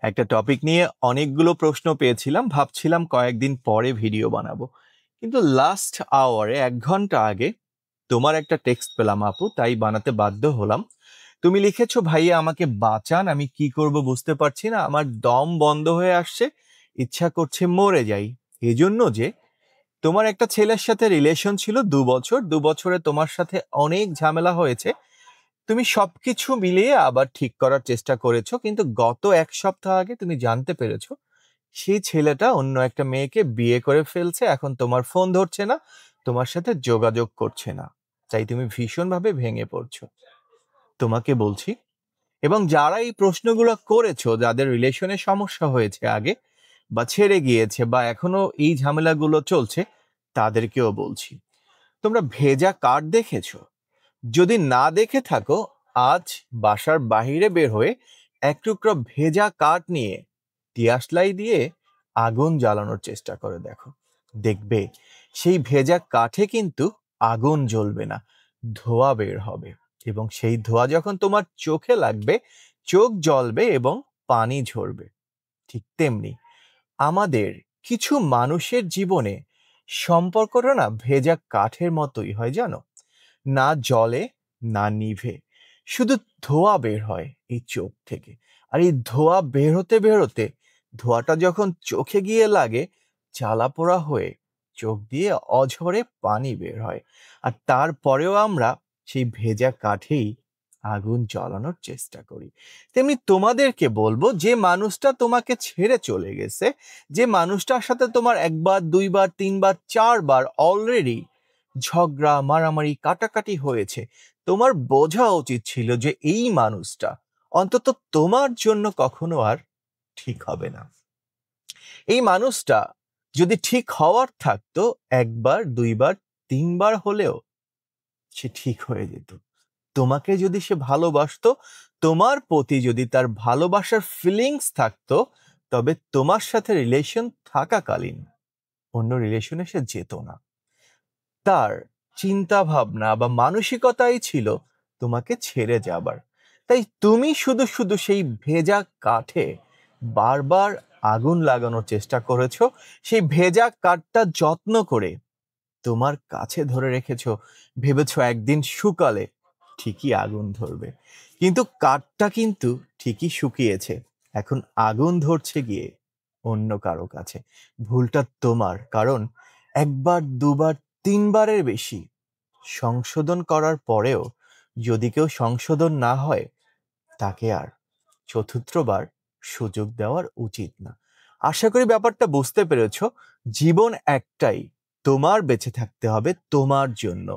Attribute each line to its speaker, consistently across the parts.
Speaker 1: একটা টপিক নিয়ে অনেকগুলো প্রশ্ন পেয়েছিলাম, ভাবছিলাম কয়েকদিন পরে ভিডিও বানাবো, কিন্তু লাস্ট আওয়ারে 1 ঘন্টা আগে তোমার একটা টেক্সট পেলাম আপু, তাই বানাতে বাধ্য হলাম। তুমি লিখেছো, ভাইয়া আমাকে বাঁচান, আমি কি করব বুঝতে পারছি না, আমার দম বন্ধ হয়ে আসছে, ইচ্ছা করছে মরে যাই। এজন্য যে তোমার একটা ছেলের সাথে রিলেশন ছিল 2 বছর, 2 বছরে তোমার সাথে অনেক ঝামেলা হয়েছে, তুমি সবকিছু মিলিয়ে আবার ঠিক করার চেষ্টা করেছো, কিন্তু গত 1 সপ্তাহ আগে তুমি জানতে পেরেছো সেই ছেলেটা অন্য একটা মেয়েকে বিয়ে করে ফেলছে, এখন তোমার ফোন ধরছে না, তোমার সাথে যোগাযোগ করছে না, তাই তুমি ভীষণভাবে ভেঙে পড়ছো। তোমাকে বলছি, এবং যারা এই প্রশ্নগুলো করেছো, যাদের রিলেশনে সমস্যা হয়েছে আগে, বা ছেড়ে গিয়েছে, বা এখনো এই ঝামেলাগুলো চলছে, তাদেরকেও বলছি, তোমরা ভেজা কার্ড দেখেছো? যদি না দেখে থাকো, আজ বাসার বাহিরে বের হয়ে এক টুকরো ভেজা কাঠ নিয়ে টিয়াশলাই দিয়ে আগুন জ্বালানোর চেষ্টা করে দেখো। দেখবে সেই ভেজা কাঠে কিন্তু আগুন জ্বলবে না, ধোঁয়া বের হবে, এবং সেই ধোঁয়া যখন তোমার চোখে লাগবে, চোখ জ্বলবে এবং পানি ঝরবে। ঠিক তেমনি আমাদের কিছু মানুষের জীবনে সম্পর্কটা না ভেজা কাঠের মতোই হয়, জানো, না জ্বলে না নিভে, শুধু ধোঁয়া বের হয় এই চোখ থেকে। আর এই ধোঁয়া বেরোতে বেরোতে, ধোঁয়াটা যখন চোখে গিয়ে লাগে, জ্বালা পোড়া হয়ে চোখ দিয়ে অঝরে পানি বের হয়, আর তারপরেও আমরা সেই ভেজা কাঠেই আগুন জ্বালানোর চেষ্টা করি। তেমনি তোমাদেরকে বলবো, যে মানুষটা তোমাকে ছেড়ে চলে গেছে, যে মানুষটার সাথে তোমার 1 বার 2 বার 3 বার 4 বার অলরেডি ঝগড়া মারামারি কাটাকাটি হয়েছে, তোমার বোঝা উচিত ছিল যে এই মানুষটা অন্তত তোমার জন্য কখনো আর ঠিক হবে না। এই মানুষটা যদি ঠিক হওয়ার থাকতো, 1 বার 2 বার 3 বার হলেও সে ঠিক হয়ে যেত। তোমাকে যদি সে ভালোবাসতো, তোমার প্রতি যদি তার ভালোবাসার ফিলিংস থাকতো, তবে তোমার সাথে রিলেশন থাকাকালীন অন্য রিলেশনে সে যেত না। তার চিন্তা ভাবনা বা মানসিকতাই ছিল তোমাকে ছেড়ে যাবার। তাই তুমি শুধু শুধু সেই ভেজা কাঠে বারবার আগুন লাগানোর চেষ্টা করেছো, সেই ভেজা কাঠটা যত্ন করে তোমার কাছে ধরে রেখেছো, ভেবেছো একদিন শুকালে ঠিকই আগুন ধরবে, কিন্তু কাঠটা কিন্তু ঠিকই শুকিয়েছে, এখন আগুন ধরছে গিয়ে অন্য কারো কাছে। ভুলটা তোমার, কারণ 1 বার 2 বার 3 বারের বেশি সংশোধন করার পরেও যদি কেউ সংশোধন না হয়, তাকে আর 4র্থ বার সুযোগ দেওয়ার উচিত না। আশা করি ব্যাপারটা বুঝতে পেরেছো। জীবন একটাই, তোমার বেঁচে থাকতে হবে তোমার জন্য।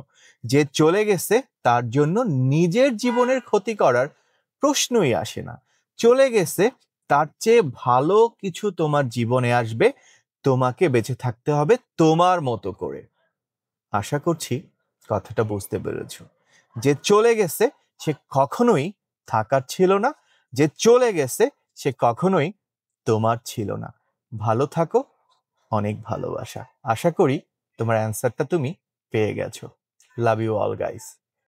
Speaker 1: যে চলে গেছে তার জন্য নিজের জীবনের ক্ষতি করার প্রশ্নই আসে না। চলে গেছে, তার চেয়ে ভালো কিছু তোমার জীবনে আসবে, তোমাকে বেঁচে থাকতে হবে তোমার মতো করে। আশা করছি কথাটা বুঝতে পেরেছো। যে চলে গেছে সে কখনোই থাকার ছিল না, যে চলে গেছে সে কখনোই তোমার ছিল না। ভালো থাকো, অনেক ভালোবাসা। আশা করি তোমার অ্যান্সারটা তুমি পেয়ে গেছো। Love you all guys.